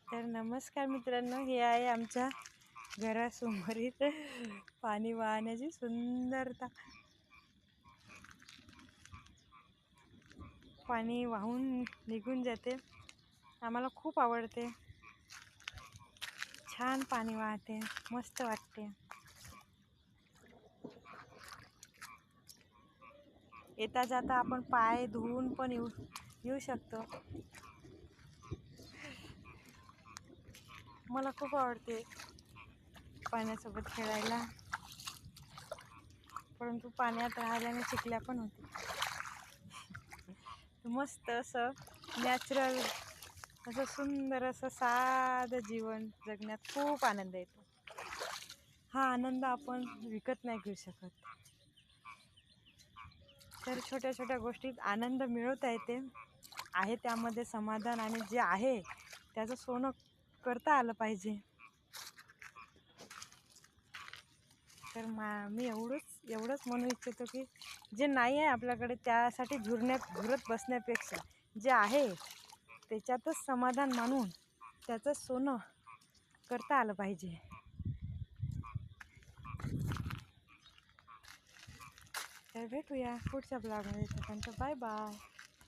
तर नमस्कार मित्रांनो, हे आहे आमच्या घरासमोरील पाणी वाहण्याची सुंदरता. पाणी वाहून निघून जाते. आम्हाला खूप आवडते. छान पाणी वाहते, मस्त वाटते. येता जाता आपण पाय धुवून पण येऊ शकतो. मला खूप आवडते पाण्यासोबत खेळायला, परंतु पाण्यात राहिल्याने चिखल्या पण होते. मस्त असं नॅचरल, असं सुंदर असं साधं जीवन जगण्यात खूप आनंद येतो. हा आनंद आपण विकत नाही घेऊ शकत. तर छोट्या छोट्या गोष्टीत आनंद मिळवता येते. आहे त्यामध्ये समाधान, आणि जे आहे त्याचं सोनं करता आलं पाहिजे. तर मी एवढंच म्हणू इच्छितो की जे नाही आहे आपल्याकडे त्यासाठी झुरत बसण्यापेक्षा जे आहे त्याच्यातच समाधान मानून त्याचंच सोनं करता आलं पाहिजे. तर भेटूया पुढच्या ब्लॉगमध्ये. तोपर्यंत बाय बाय.